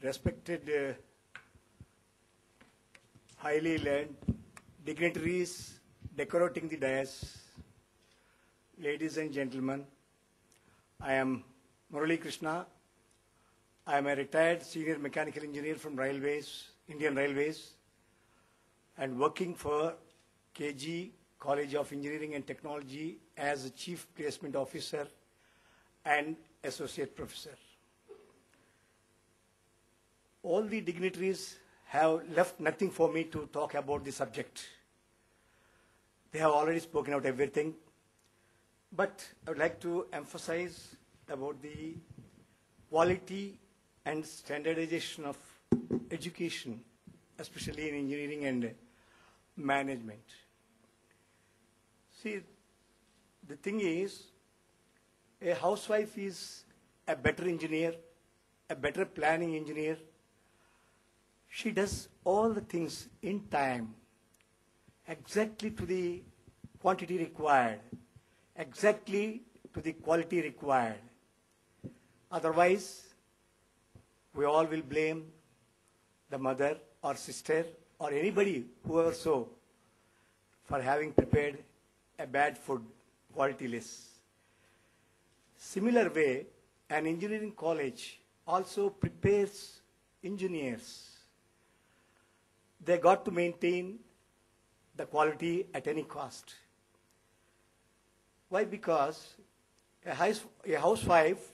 respected, highly learned dignitaries decorating the dais, ladies and gentlemen, I am Murali Krishna. I am a retired senior mechanical engineer from Railways, Indian Railways, and working for KG, College of Engineering and Technology, as a Chief Placement Officer and Associate Professor. All the dignitaries have left nothing for me to talk about the subject. They have already spoken out everything. But I would like to emphasize about the quality and standardization of education, especially in engineering and management. See, the thing is, a housewife is a better engineer, a better planning engineer. She does all the things in time, exactly to the quantity required, exactly to the quality required. Otherwise, we all will blame the mother or sister or anybody, whoever so, for having prepared a bad food, qualityless. Similar way, an engineering college also prepares engineers. They got to maintain the quality at any cost. Why? Because a housewife,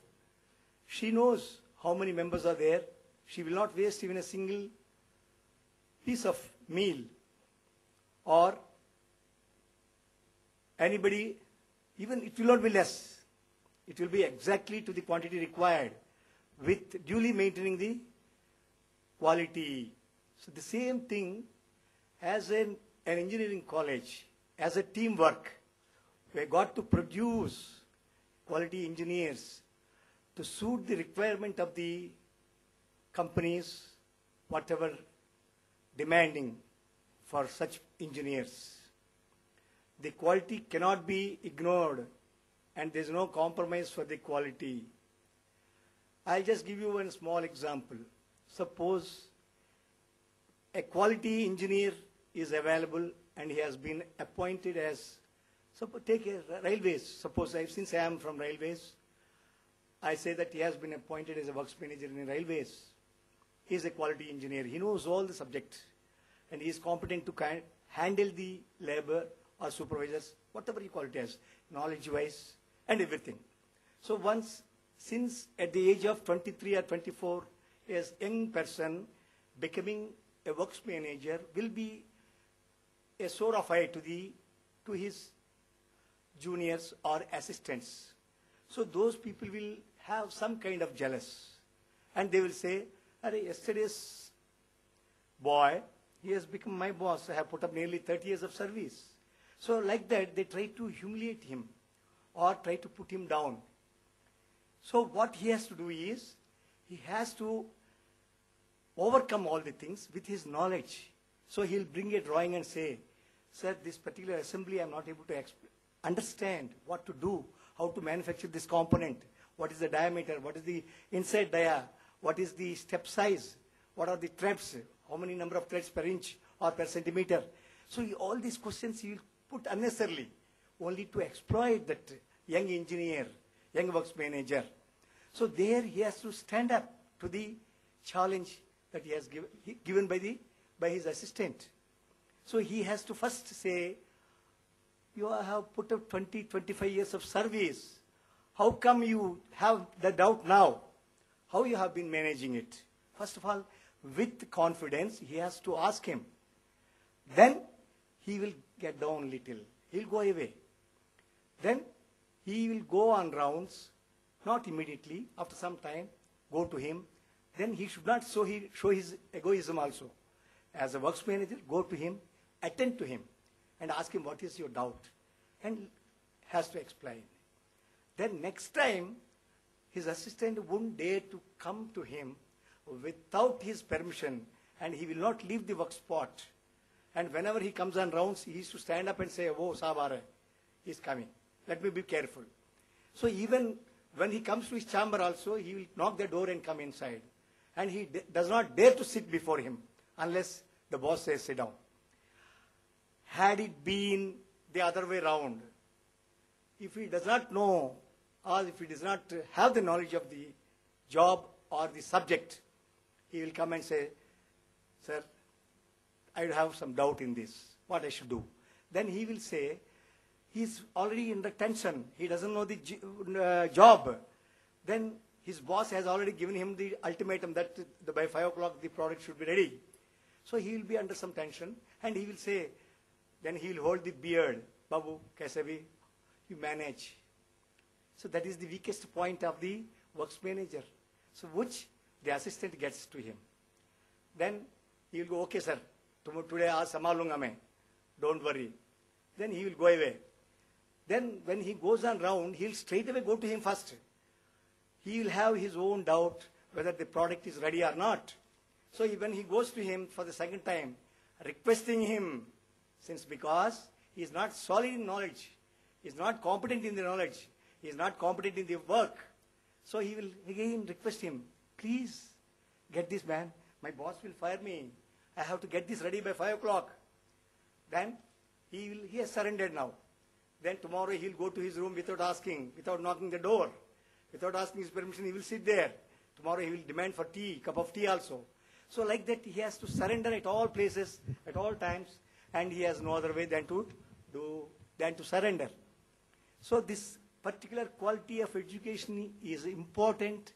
she knows how many members are there. She will not waste even a single piece of meal. Or anybody, even it will not be less. It will be exactly to the quantity required, with duly maintaining the quality. So the same thing as an engineering college, as a teamwork, we got to produce quality engineers to suit the requirement of the companies, whatever demanding for such engineers. The quality cannot be ignored, and there's no compromise for the quality. I'll just give you one small example. Suppose a quality engineer is available and he has been appointed as, take a railways, suppose since I am from railways, I say that he has been appointed as a works manager in railways. He is a quality engineer. He knows all the subjects and he is competent to handle the labor or supervisors, whatever you call it as, knowledge-wise and everything. So since at the age of 23 or 24, as a young person becoming a works manager will be a sword of eye to his juniors or assistants. So those people will have some kind of jealous. And they will say, yesterday's boy, he has become my boss. I have put up nearly 30 years of service. So like that, they try to humiliate him or try to put him down. So what he has to do is, he has to overcome all the things with his knowledge. So he'll bring a drawing and say, sir, this particular assembly I'm not able to understand what to do, how to manufacture this component, what is the diameter, what is the inside dia, what is the step size, what are the threads, how many number of threads per inch or per centimeter. So all these questions he will put unnecessarily, only to exploit that young engineer, young works manager. So there he has to stand up to the challenge that he has given by his assistant. So he has to first say, you have put up 20, 25 years of service. How come you have the doubt now? How you have been managing it? First of all, with confidence, he has to ask him. Then he will get down a little. He'll go away. Then he will go on rounds, not immediately, after some time, go to him. Then he should not show his egoism also. As a works manager, go to him, attend to him, and ask him what is your doubt. And has to explain. Then next time, his assistant won't dare to come to him without his permission, and he will not leave the work spot. And whenever he comes on rounds, he is to stand up and say, oh, Saab aa raha hai. He's coming. Let me be careful. So even when he comes to his chamber also, he will knock the door and come inside. and he does not dare to sit before him unless the boss says sit down. Had it been the other way round, if he does not know or if he does not have the knowledge of the job or the subject, he will come and say, sir, I have some doubt in this, what I should do. Then he will say, he's already in the tension, he doesn't know the job. Then his boss has already given him the ultimatum that by 5 o'clock the product should be ready. So he will be under some tension and he will say, then he will hold the beard, Babu, kaise bhi, you manage. So that is the weakest point of the works manager. So which the assistant gets to him. Then he will go, okay sir, today aaj samalunga main, don't worry. Then he will go away. Then when he goes on round, he will straight away go to him first. He will have his own doubt whether the product is ready or not. So when he goes to him for the second time, requesting him, since because he is not solid in knowledge, he is not competent in the knowledge, he is not competent in the work. So he will again request him, please get this man, my boss will fire me. I have to get this ready by 5 o'clock. Then he has surrendered now. Then tomorrow he will go to his room without asking, without knocking the door. Without asking his permission, he will sit there. Tomorrow he will demand for tea, cup of tea also. So like that, he has to surrender at all places, at all times, and he has no other way than to surrender. So this particular quality of education is important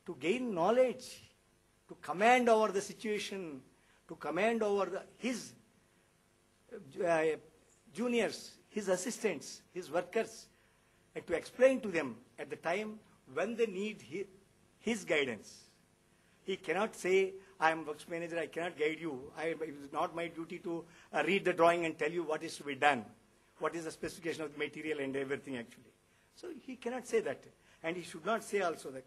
to gain knowledge, to command over the situation, to command over his juniors, his assistants, his workers, and to explain to them at the time when they need his guidance. He cannot say, I am works manager, I cannot guide you. It is not my duty to read the drawing and tell you what is to be done, what is the specification of the material and everything actually. So he cannot say that, and he should not say also that.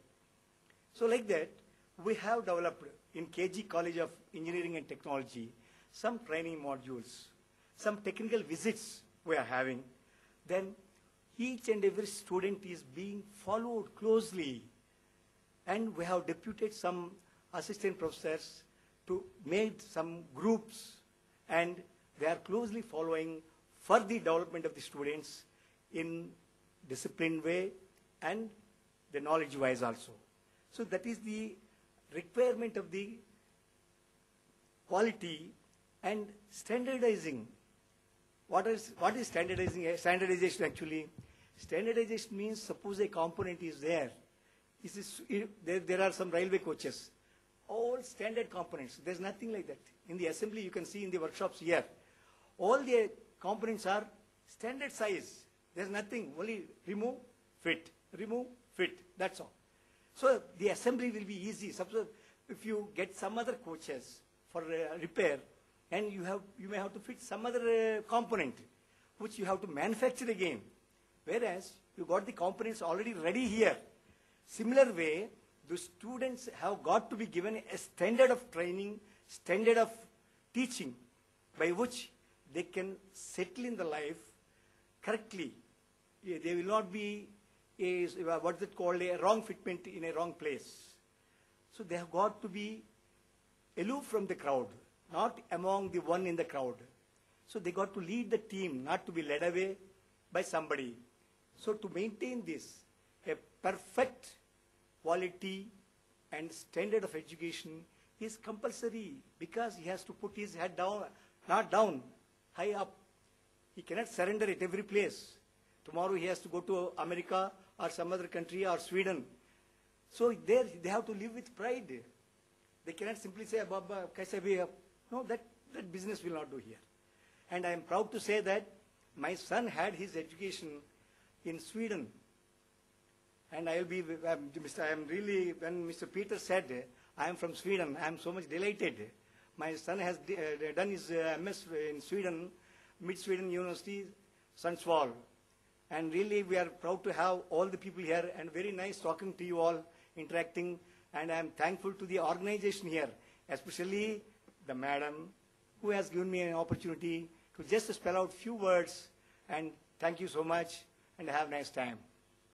So like that, we have developed in KG College of Engineering and Technology some training modules, some technical visits we are having. Then each and every student is being followed closely, and we have deputed some assistant professors to make some groups, and they are closely following for the development of the students in disciplined way and the knowledge wise also. So that is the requirement of the quality and standardizing. What is standardizing? Standardization actually. Standardization means suppose a component is there. There are some railway coaches. All standard components. There's nothing like that. In the assembly, you can see in the workshops here. All the components are standard size. There's nothing. Only remove, fit. Remove, fit. That's all. So the assembly will be easy. Suppose if you get some other coaches for repair, and you may have to fit some other component, which you have to manufacture again. Whereas you got the components already ready here. Similar way, the students have got to be given a standard of training, standard of teaching, by which they can settle in the life correctly. They will not be what's it called, a wrong fitment in a wrong place. So they have got to be aloof from the crowd, not among the one in the crowd. So they got to lead the team, not to be led away by somebody. So to maintain this, a perfect quality and standard of education is compulsory, because he has to put his head down, not down, high up. He cannot surrender at every place. Tomorrow he has to go to America or some other country or Sweden. So there they have to live with pride. They cannot simply say, Baba, kaise bhi? No, that business will not do here. And I am proud to say that my son had his education in Sweden. And I am really, when Mr. Peter said, I am from Sweden, I am so much delighted. My son has done his MS in Sweden, Mid-Sweden University, Sundsvall. And really we are proud to have all the people here, and very nice talking to you all, interacting. And I am thankful to the organization here, especially the madam who has given me an opportunity to just spell out few words. And thank you so much, and have a nice time.